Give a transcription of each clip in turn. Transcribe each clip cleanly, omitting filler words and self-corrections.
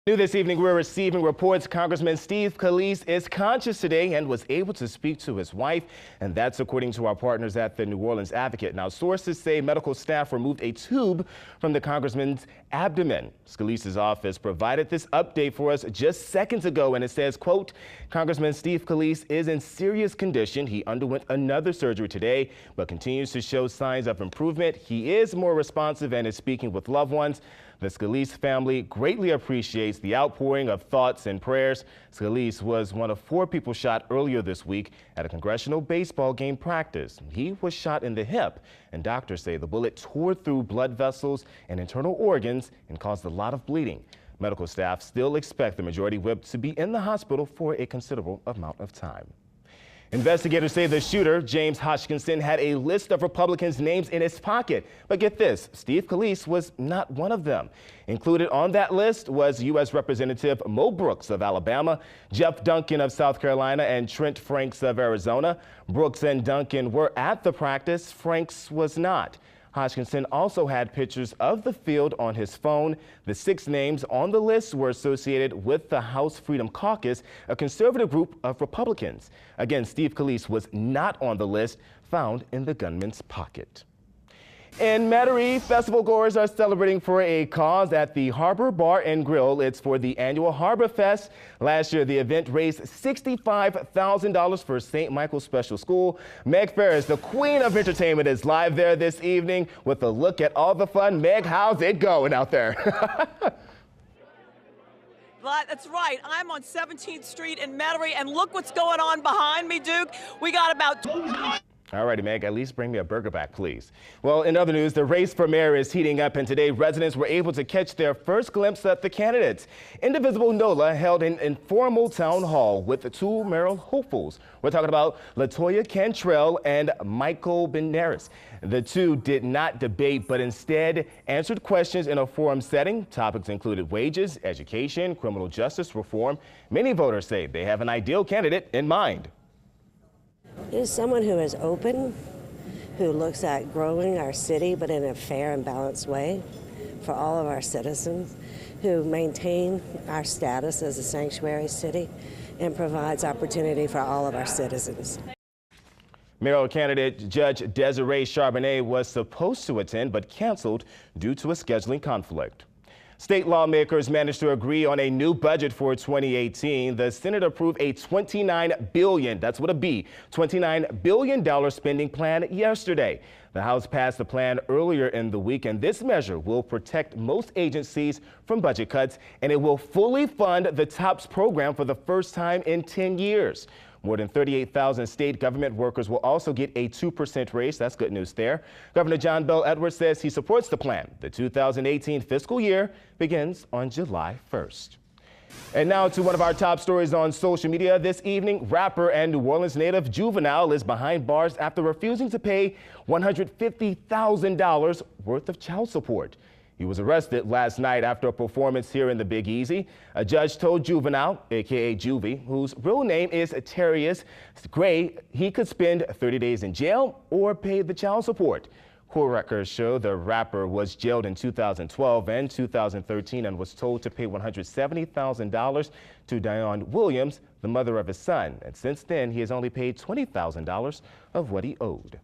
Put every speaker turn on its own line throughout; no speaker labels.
New this evening, we're receiving reports Congressman Steve Scalise is conscious today and was able to speak to his wife, and that's according to our partners at the New Orleans Advocate. Now, sources say medical staff removed a tube from the congressman's abdomen. Scalise's office provided this update for us just seconds ago, and it says, quote, Congressman Steve Scalise is in serious condition. He underwent another surgery today, but continues to show signs of improvement. He is more responsive and is speaking with loved ones. The Scalise family greatly appreciates the outpouring of thoughts and prayers. Scalise was one of 4 people shot earlier this week at a congressional baseball game practice. He was shot in the hip, and doctors say the bullet tore through blood vessels and internal organs and caused a lot of bleeding. Medical staff still expect the majority whip to be in the hospital for a considerable amount of time. Investigators say the shooter, James Hodgkinson, had a list of Republicans' names in his pocket. But get this, Steve Scalise was not one of them. Included on that list was U.S. Representative Mo Brooks of Alabama, Jeff Duncan of South Carolina, and Trent Franks of Arizona. Brooks and Duncan were at the practice. Franks was not. Hodgkinson also had pictures of the field on his phone. The 6 names on the list were associated with the House Freedom Caucus, a conservative group of Republicans. Again, Steve Scalise was not on the list found in the gunman's pocket. In Metairie, festival goers are celebrating for a cause at the Harbor Bar and Grill. It's for the annual Harbor Fest. Last year, the event raised $65,000 for St. Michael's Special School. Meg Ferris, the queen of entertainment, is live there this evening with a look at all the fun. Meg, how's it going out there?
That's right. I'm on 17th Street in Metairie, and look what's going on behind me, Duke. We got about...
All righty, Meg, at least bring me a burger back, please. Well, in other news, the race for mayor is heating up, and today residents were able to catch their first glimpse at the candidates. Indivisible NOLA held an informal town hall with the 2 mayoral hopefuls. We're talking about Latoya Cantrell and Michael Benares. The 2 did not debate, but instead answered questions in a forum setting. Topics included wages, education, criminal justice reform. Many voters say they have an ideal candidate in mind.
Is someone who is open, who looks at growing our city, but in a fair and balanced way for all of our citizens, who maintain our status as a sanctuary city and provides opportunity for all of our citizens.
Mayoral candidate Judge Desiree Charbonnet was supposed to attend but canceled due to a scheduling conflict. State lawmakers managed to agree on a new budget for 2018. The Senate approved a $29 billion, that's with a B, $29 billion spending plan yesterday. The House passed the plan earlier in the week, and this measure will protect most agencies from budget cuts, and it will fully fund the TOPS program for the first time in 10 years. More than 38,000 state government workers will also get a 2% raise. That's good news there. Governor John Bel Edwards says he supports the plan. The 2018 fiscal year begins on July 1st. And now to one of our top stories on social media this evening. Rapper and New Orleans native Juvenile is behind bars after refusing to pay $150,000 worth of child support. He was arrested last night after a performance here in the Big Easy. A judge told Juvenile, a.k.a. Juvie, whose real name is Terrius Gray, he could spend 30 days in jail or pay the child support. Court records show the rapper was jailed in 2012 and 2013 and was told to pay $170,000 to Dion Williams, the mother of his son. And since then, he has only paid $20,000 of what he owed.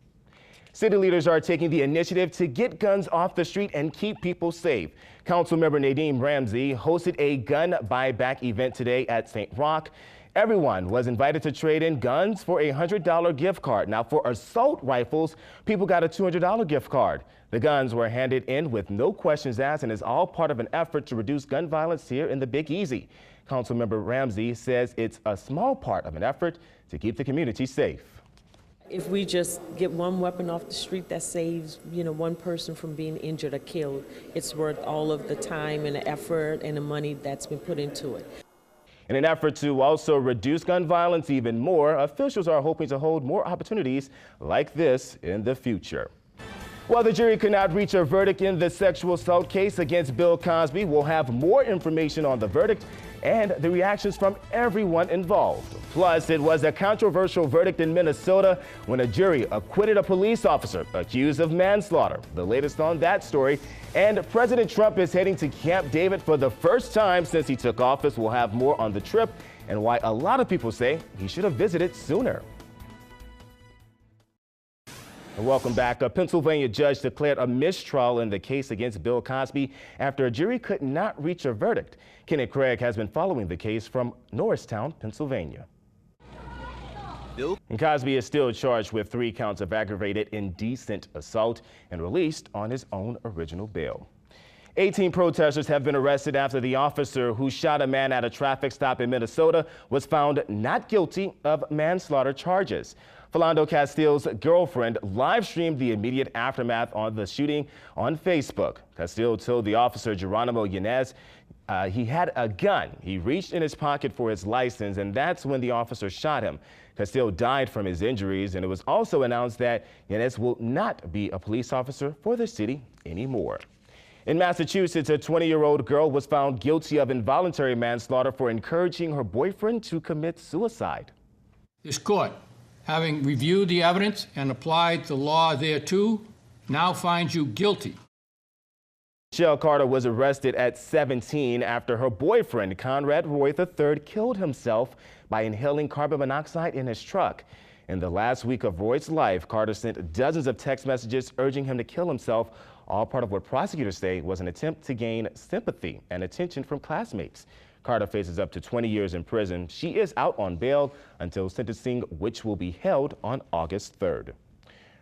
City leaders are taking the initiative to get guns off the street and keep people safe. Councilmember Nadeem Ramsey hosted a gun buyback event today at St. Roch. Everyone was invited to trade in guns for a $100 gift card. Now, for assault rifles, people got a $200 gift card. The guns were handed in with no questions asked and is all part of an effort to reduce gun violence here in the Big Easy. Councilmember Ramsey says it's a small part of an effort to keep the community safe.
If we just get one weapon off the street that saves, one person from being injured or killed, it's worth all of the time and the effort and the money that's been put into it.
In an effort to also reduce gun violence even more, officials are hoping to hold more opportunities like this in the future. While the jury could not reach a verdict in the sexual assault case against Bill Cosby, we'll have more information on the verdict and the reactions from everyone involved. Plus, it was a controversial verdict in Minnesota when a jury acquitted a police officer accused of manslaughter. The latest on that story. And President Trump is heading to Camp David for the first time since he took office. We'll have more on the trip and why a lot of people say he should have visited sooner. Welcome back. A Pennsylvania judge declared a mistrial in the case against Bill Cosby after a jury could not reach a verdict. Kenneth Craig has been following the case from Norristown, Pennsylvania. And Cosby is still charged with 3 counts of aggravated indecent assault and released on his own original bail. 18 protesters have been arrested after the officer who shot a man at a traffic stop in Minnesota was found not guilty of manslaughter charges. Philando Castile's girlfriend live-streamed the immediate aftermath on the shooting on Facebook. Castile told the officer, Geronimo Yanez, he had a gun. He reached in his pocket for his license, and that's when the officer shot him. Castile died from his injuries, and it was also announced that Yanez will not be a police officer for the city anymore. In Massachusetts, a 20-year-old girl was found guilty of involuntary manslaughter for encouraging her boyfriend to commit suicide.
This court, having reviewed the evidence and applied the law thereto, now finds you guilty.
Michelle Carter was arrested at 17 after her boyfriend, Conrad Roy III, killed himself by inhaling carbon monoxide in his truck. In the last week of Roy's life, Carter sent dozens of text messages urging him to kill himself, all part of what prosecutors say was an attempt to gain sympathy and attention from classmates. Carter faces up to 20 years in prison. She is out on bail until sentencing, which will be held on August 3rd.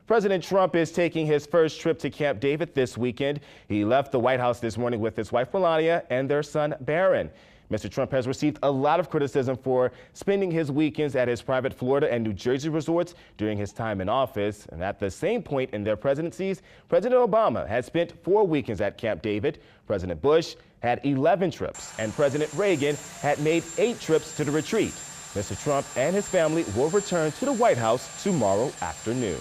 President Trump is taking his first trip to Camp David this weekend. He left the White House this morning with his wife Melania and their son Barron. Mr. Trump has received a lot of criticism for spending his weekends at his private Florida and New Jersey resorts during his time in office. And at the same point in their presidencies, President Obama had spent 4 weekends at Camp David. President Bush had 11 trips, and President Reagan had made 8 trips to the retreat. Mr. Trump and his family will return to the White House tomorrow afternoon.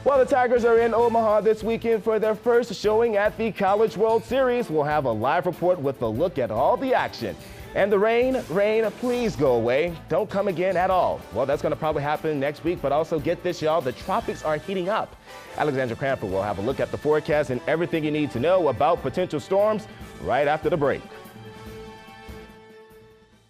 While the Tigers are in Omaha this weekend for their first showing at the College World Series, we'll have a live report with a look at all the action. And the rain, please go away. Don't come again at all. Well, that's going to probably happen next week, but also get this, y'all, the tropics are heating up. Alexandra Cranford will have a look at the forecast and everything you need to know about potential storms right after the break.